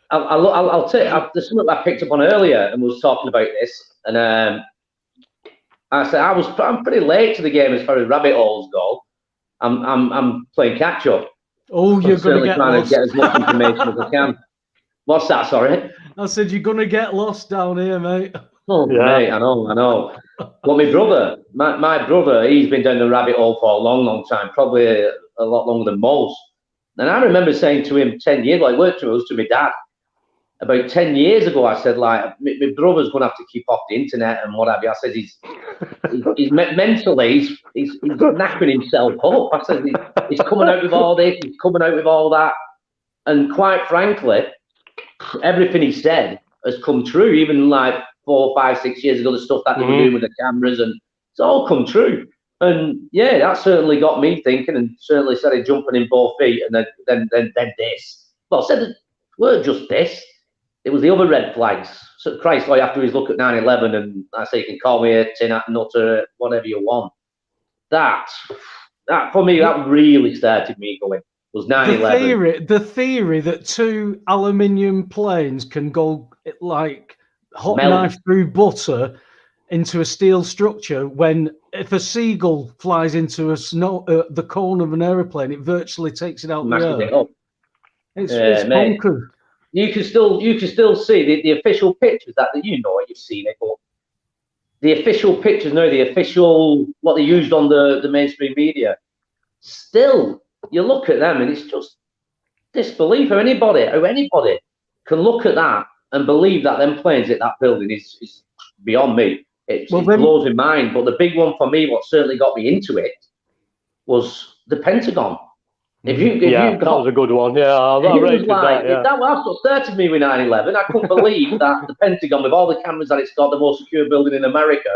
I'll tell you, there's something I picked up on earlier, and we was talking about this, and I said I'm pretty late to the game as far as rabbit holes go. I'm playing catch up. Oh, you're going to get trying lost. to get as much information as I can. What's that? Sorry. I said you're going to get lost down here, mate. Oh, mate, I know. Well, my brother, he's been down the rabbit hole for a long time, probably a lot longer than most. And I remember saying to him 10 years, like, worked to my dad. About 10 years ago, I said, like, my brother's going to have to keep off the internet and what have you. I said, he's mentally, he's knackering himself up. I said, he's coming out with all this, he's coming out with all that. And quite frankly, everything he said has come true. Even like 4, 5, 6 years ago, the stuff that they were doing with the cameras, and it's all come true. And yeah, that certainly got me thinking, and certainly started jumping in both feet. And then this. Well, I said it weren't just this. It was the other red flags. So Christ, all you have to do is look at 9/11, and I say you can call me a tin hat nutter, whatever you want. That for me, that really started me going. Was 9/11. The theory that 2 aluminium planes can go like hot knife through butter into a steel structure, when if a seagull flies into the cone of an aeroplane, it virtually takes it out of the air. It's bonkers. You can still see the official pictures that you've seen it, but the official pictures what they used on the mainstream media. Still, you look at them and it's just disbelief. Or anybody can look at that and believe that them planes hit that building is beyond me. It blows my mind. But the big one for me, what certainly got me into it, was the Pentagon. That was a good one. Yeah, that's what started me with 9/11. I couldn't believe that the Pentagon, with all the cameras that it's got, the most secure building in America,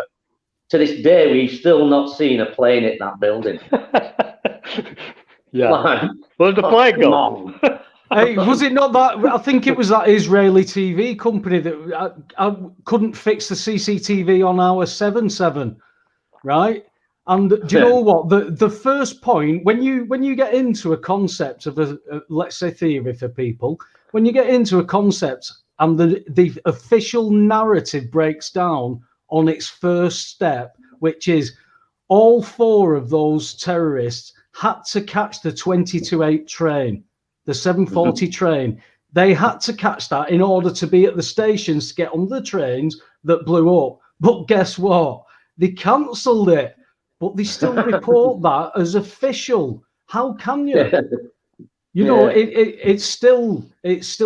to this day we've still not seen a plane hit that building. Where's the plane go? Hey, was it not that? I think it was that Israeli TV company that I couldn't fix the CCTV on our 7/7, right? And do you know what? The first point, when you get into a concept of let's say theory for people, when you get into a concept and the official narrative breaks down on its first step, which is all 4 of those terrorists had to catch the 22-8 train, the 740 train. They had to catch that in order to be at the stations to get on the trains that blew up. But guess what? They cancelled it. But they still report that as official. How can you? You know, it still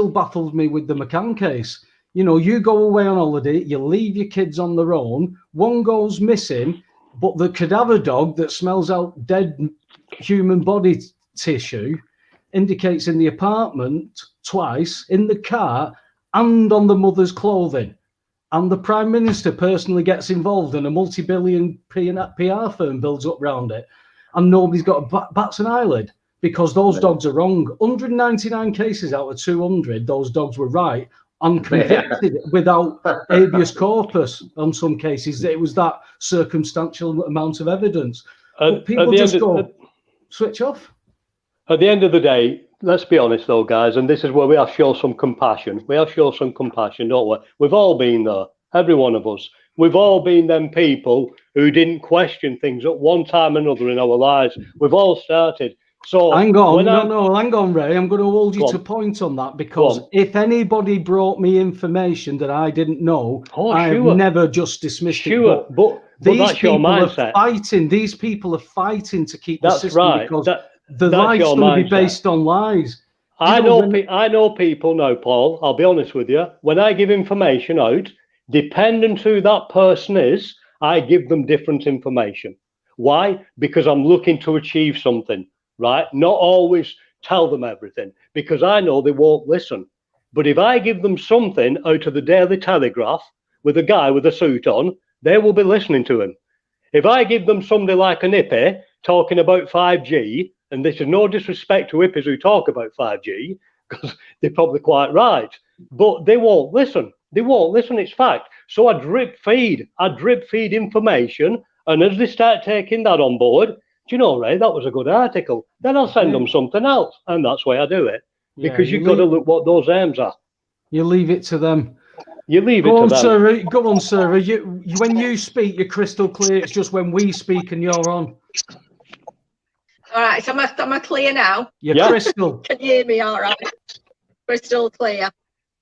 baffles me with the McCann case. You know, you go away on holiday, you leave your kids on their own, one goes missing, but the cadaver dog that smells out dead human body tissue indicates in the apartment twice, in the car, and on the mother's clothing. And the Prime Minister personally gets involved and a multi-billion PR firm builds up around it. And nobody's got bats an eyelid because those dogs are wrong. 199 cases out of 200, those dogs were right and convicted without habeas corpus on some cases. It was that circumstantial amount of evidence. But people just go, switch off. At the end of the day, let's be honest though, guys, and this is where we have to show some compassion. We have to show some compassion, don't we? We've all been there, every one of us. We've all been them people who didn't question things at one time or another in our lives. We've all started. So hang on, Ray. I'm going to hold you to point on that, because if anybody brought me information that I didn't know, I have never just dismissed it. But these people are fighting. These people are fighting to keep the system because the life's going to be based on lies. I know people now, Paul. I'll be honest with you. When I give information out, depending who that person is, I give them different information. Why? Because I'm looking to achieve something. Right? Not always tell them everything, because I know they won't listen. But if I give them something out of the Daily Telegraph with a guy with a suit on, they will be listening to him. If I give them somebody like an hippie talking about 5G, and this is no disrespect to hippies who talk about 5G, because they're probably quite right, but they won't listen. They won't listen, it's fact. So I drip feed information, and as they start taking that on board, do you know, Ray, that was a good article. Then I'll send them something else. And that's why I do it. Because you've got to look what those aims are. You leave it to them. You leave it to them. Sarah, go on, Sarah. When you speak, you're crystal clear. It's just when we speak and you're on. All right, so am I clear now? You're crystal. Can you hear me all right? Crystal clear.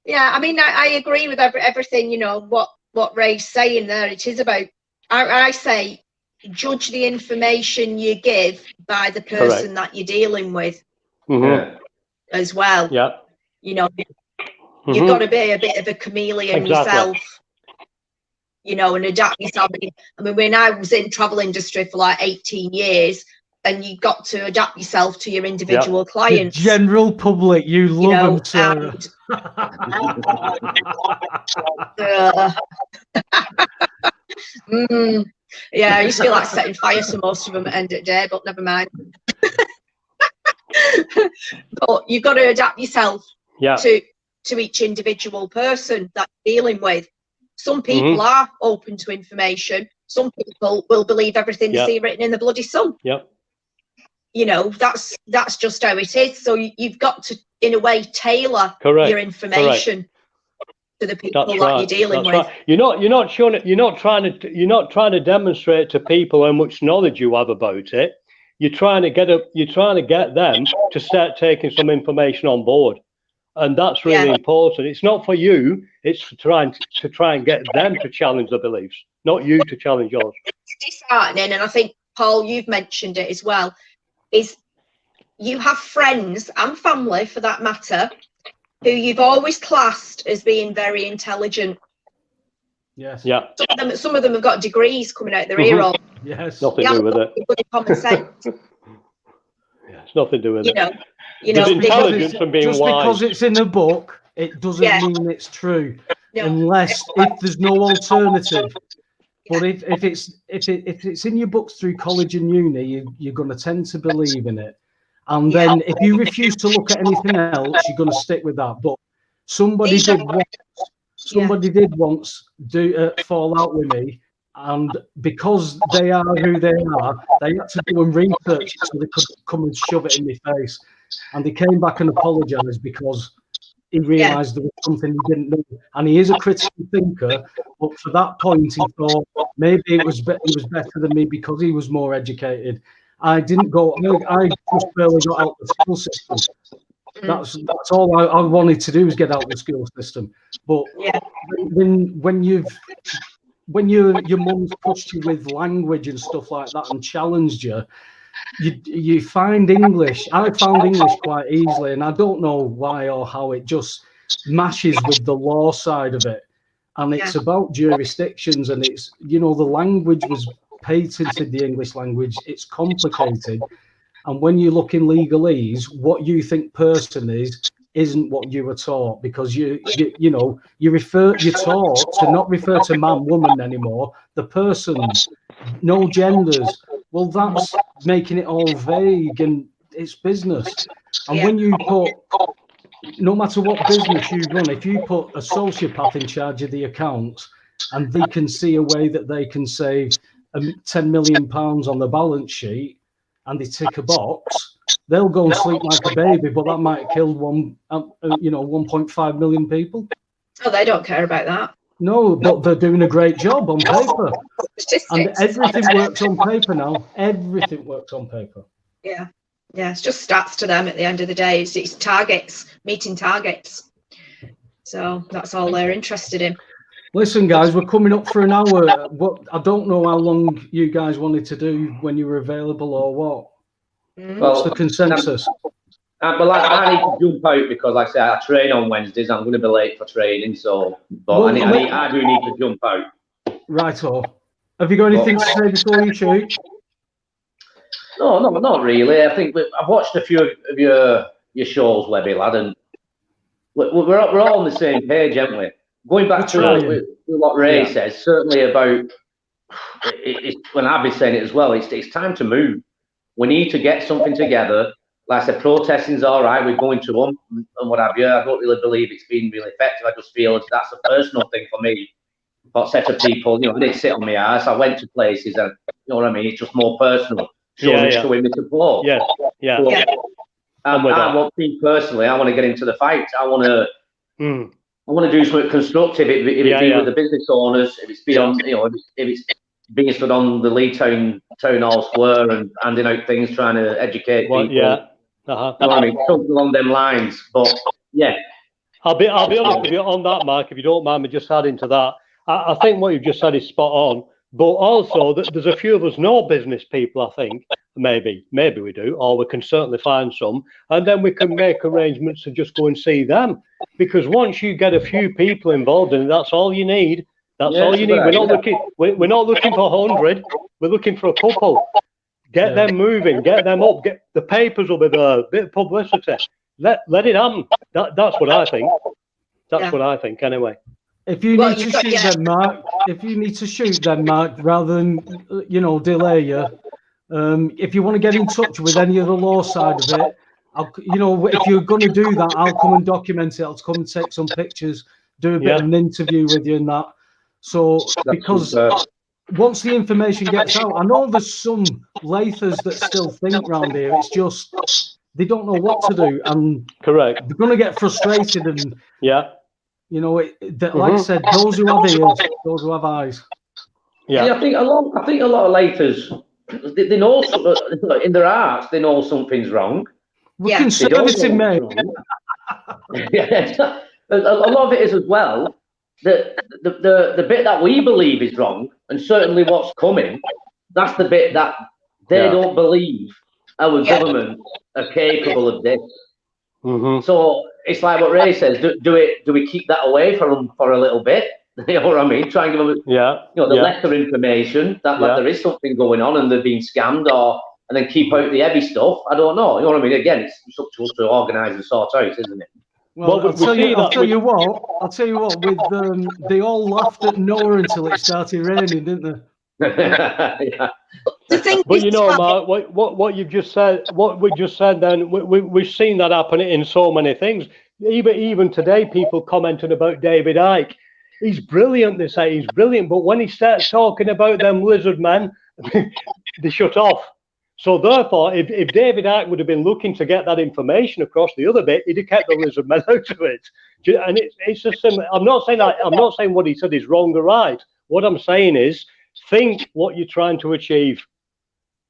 Yeah, I mean, I agree with everything, you know, what Ray's saying there. It is about, I say, judge the information you give by the person that you're dealing with as well. Yeah. You know, you've got to be a bit of a chameleon yourself, you know, and adapt yourself. I mean, when I was in travel industry for like 18 years, and you got to adapt yourself to your individual clients. The general public, you love them, Sarah. Yeah, I used to feel like setting fire to most of them at the end of the day, but never mind. But you've got to adapt yourself to each individual person that you're dealing with. Some people are open to information. Some people will believe everything they see written in the bloody sun. You know, that's just how it is. So you've got to, in a way, tailor your information to the people that you're dealing with. Right. You're not showing it. You're not trying to demonstrate to people how much knowledge you have about it. You're trying to get them to start taking some information on board, and that's really important. It's not for you. It's to try and get them to challenge their beliefs, not you to challenge yours. It's disheartening, and I think, Paul, you've mentioned it as well. Is you have friends and family, for that matter, who you've always classed as being very intelligent. Yes. Yeah. Some of them have got degrees coming out their ear hole. Yes. Nothing to do with it. Common sense. Yeah, it's nothing to do with it. You know, There's intelligence from being just wise. because it's in a book, it doesn't mean it's true, unless if there's no alternative. But if it's in your books through college and uni, you're going to tend to believe in it. And then if you refuse to look at anything else, you're going to stick with that. But somebody did once fall out with me, and because they are who they are, they had to do and research it so they could come and shove it in my face. And they came back and apologized because he realized there was something he didn't know. And he is a critical thinker, but for that point, he thought maybe he was better than me because he was more educated. I didn't go, I just barely got out of the school system. That's all I wanted to do was get out of the school system. But when your mum's pushed you with language and stuff like that and challenged you find English. I found English quite easily, and I don't know why or how it just mashes with the law side of it. And it's about jurisdictions, and it's, the language was patented, the English language. It's complicated. And when you look in legalese, what you think person isn't what you were taught, because you're taught to not refer to man, woman anymore. The person, no genders. Well, that's making it all vague, and it's business. And when you put, no matter what business you run, if you put a sociopath in charge of the accounts and they can see a way that they can save £10 million on the balance sheet, and they tick a box, they'll go and sleep like a baby, but that might kill 1.5 million people. Oh, they don't care about that. No, but they're doing a great job on paper. And everything works on paper now. Everything works on paper. Yeah. Yeah, it's just stats to them at the end of the day. It's targets, meeting targets. So that's all they're interested in. Listen, guys, we're coming up for an hour. I don't know how long you guys wanted to do, when you were available or what. What's the consensus? Well, I need to jump out because, like I say, I train on Wednesdays. I'm going to be late for training, so I do need to jump out. Right-o. Have you got anything to say before you shoot? No, not really. I think I've watched a few of your shows, Webby lad, and we're all on the same page, haven't we? Going back to what Ray says, certainly about when I've been saying it as well. It's time to move. We need to get something together. Like I said, protesting's all right. We're going to them and what have you. I don't really believe it's been really effective. I just feel that's a personal thing for me. But set of people, they didn't sit on my ass. I went to places, and you know what I mean. It's just more personal. Showing me support. Yeah. I want me personally. I want to get into the fight. I want to do something constructive. If it be with the business owners, if it's beyond, if it's being stood on the Lee Town Hall Square and handing out things, trying to educate people. You know what I mean? Something along them lines. But I'll be honest with you on that, Mark. If you don't mind me just adding to that, I think what you've just said is spot on. But also, there's a few of us know business people. I think maybe we do, or we can certainly find some, and then we can make arrangements to just go and see them. Because once you get a few people involved in it, that's all you need. That's all you need. We're not looking for 100. We're looking for a couple. Get them moving. Get them up. Get the papers will be there. A bit of publicity. Let it happen. That's what I think. That's what I think. Anyway. If you need to shoot them, Mark. If you need to shoot them, Mark, rather than delay you. If you want to get in touch with any of the law side of it, if you're going to do that, I'll come and document it. I'll come and take some pictures, do a bit of an interview with you and that. So, because once the information gets out, I know there's some Lathers that still think round here. It's just they don't know what to do, and correct. They're going to get frustrated, and like I said, those who have ears, those who have eyes. Yeah, I think a lot of Lathers, they know in their hearts they know something's wrong. We're conservative, mate. A lot of it is as well. The bit that we believe is wrong, and certainly what's coming, that's the bit that they don't believe. our government are capable of this. Mm-hmm. So it's like what Ray says. Do we keep that away from them for a little bit? You know what I mean? Try and give them, the lesser information that there is something going on and they're being scammed, and then keep out the heavy stuff. I don't know. You know what I mean? Again, it's up to us to organise and sort out, isn't it? Well, I'll tell you what. With they all laughed at Noah until it started raining, didn't they? Yeah. But you know, Mark, what you've just said, what we just said, then we've seen that happen in so many things. Even today, people commenting about David Icke. He's brilliant. They say he's brilliant, but when he starts talking about them lizard men, they shut off. So therefore, if David Icke would have been looking to get that information across the other bit, he'd have kept the lizard men out of it. And it's just similar. I'm not saying what he said is wrong or right. What I'm saying is, think what you're trying to achieve,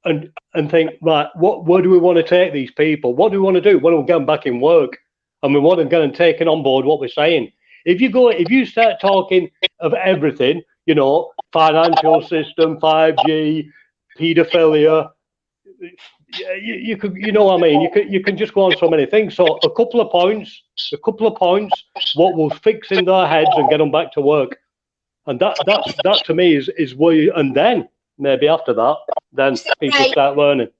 and think, right, where do we want to take these people? What do we want to do? Well, we're going back in work, and we want to get them taken on board what we're saying. If you start talking of everything, financial system, 5G, paedophilia, you could, what I mean? You can just go on so many things. So a couple of points, what will fix in their heads and get them back to work. And that to me is where you, and then maybe after that, then people start learning.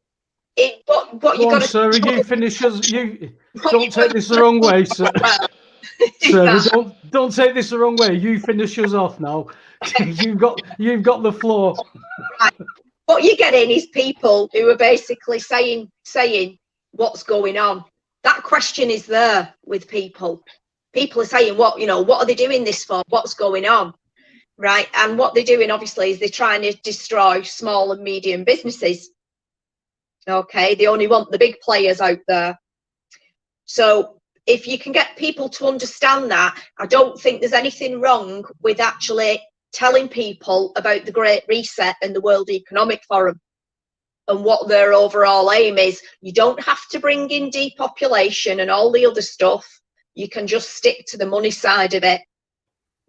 What you got to, Sarah, you finish us. You don't take this the wrong way, sir. Sarah, don't take this the wrong way. You finish us off now. You've got the floor. Right. What you're getting is people who are basically saying what's going on. That question is there with people. People are saying, what are they doing this for? What's going on? Right. And what they're doing, obviously, is they're trying to destroy small and medium businesses. Okay. They only want the big players out there. So if you can get people to understand that, I don't think there's anything wrong with actually telling people about the Great Reset and the World Economic Forum and what their overall aim is. You don't have to bring in depopulation and all the other stuff. You can just stick to the money side of it.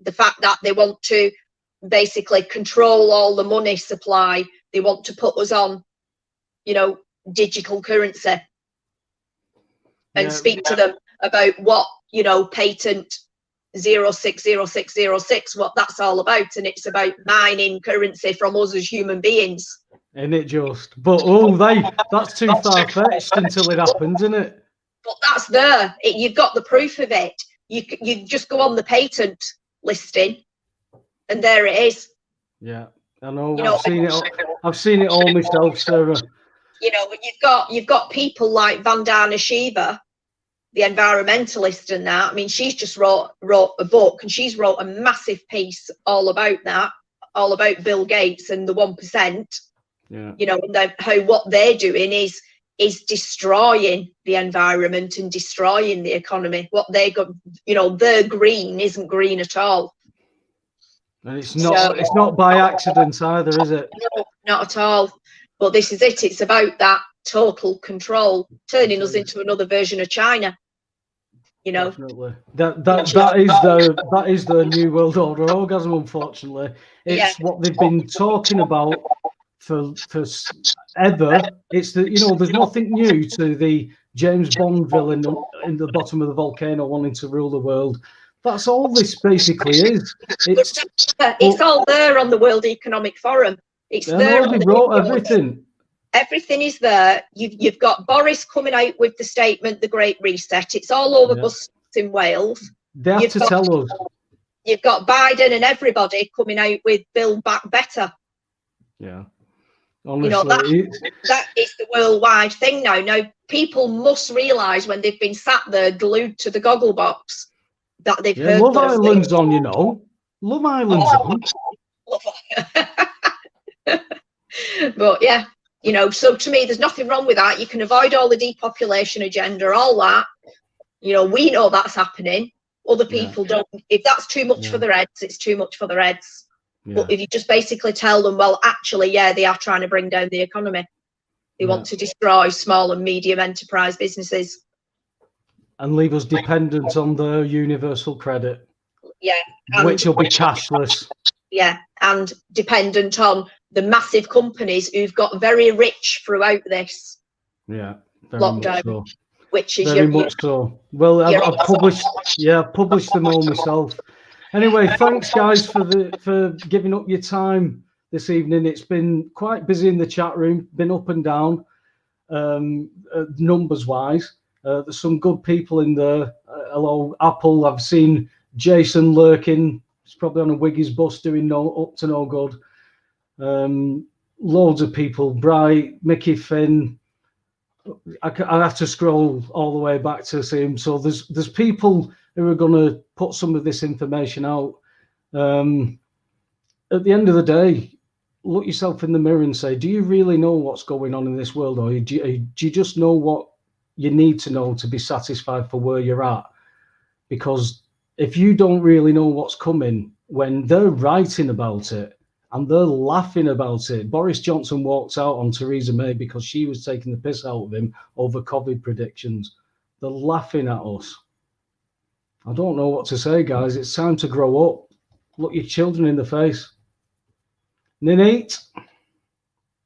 The fact that they want to basically control all the money supply. They want to put us on, digital currency, and speak to them about what, patent 060606, what that's all about. And it's about mining currency from us as human beings. Isn't it just? But that's too far-fetched until it happens, isn't it? But that's there. You've got the proof of it. You just go on the patent listing, and there it is. Yeah, I know. I've seen it all myself, Sarah. You've got people like Vandana Shiva, the environmentalist, and that. I mean, she's just wrote a book, and she's wrote a massive piece all about that, all about Bill Gates and the 1%. Yeah. And how what they're doing is destroying the environment and destroying the economy. What they got, their green isn't green at all. And it's not by accident either, is it? No, not at all. But this is it. It's about that total control, turning us into another version of China. Definitely. That is the new world order orgasm. Unfortunately, it's what they've been talking about for ever. It's there's nothing new to the James Bond villain in the bottom of the volcano wanting to rule the world. That's all this basically is. It's all there on the World Economic Forum. It's there. They wrote everything. Everything is there. You've got Boris coming out with the statement, the Great Reset. It's all over buses in Wales. They have to tell us. You've got Biden and everybody coming out with Build Back Better. Yeah. Honestly, that is the worldwide thing now. Now, people must realise when they've been sat there glued to the goggle box that they've heard. Love Island's on, Love Island's on. But yeah, so to me, there's nothing wrong with that. You can avoid all the depopulation agenda, all that. We know that's happening. Other people don't. If that's too much for their heads, it's too much for their heads. Yeah. But if you just basically tell them, well, actually, they are trying to bring down the economy. They want to destroy small and medium enterprise businesses. And leave us dependent on the universal credit. Yeah. Which will be cashless. Yeah. And dependent on the massive companies who've got very rich throughout this. Yeah, very lockdown, much so. which is very much so. Well, I've published them all myself. Anyway, thanks guys for giving up your time this evening. It's been quite busy in the chat room, been up and down, numbers wise. There's some good people in there. Hello, Apple. I've seen Jason lurking. He's probably on a Wiggy's bus doing up to no good. Loads of people. Bright, Mickey Finn. I have to scroll all the way back to see him. So there's people who are going to put some of this information out. At the end of the day, look yourself in the mirror and say, do you really know what's going on in this world, or do you just know what you need to know to be satisfied for where you're at? Because if you don't really know what's coming, when they're writing about it and they're laughing about it, Boris Johnson walked out on Theresa May because she was taking the piss out of him over COVID predictions. They're laughing at us. I don't know what to say, guys. It's time to grow up. Look your children in the face. Ninite.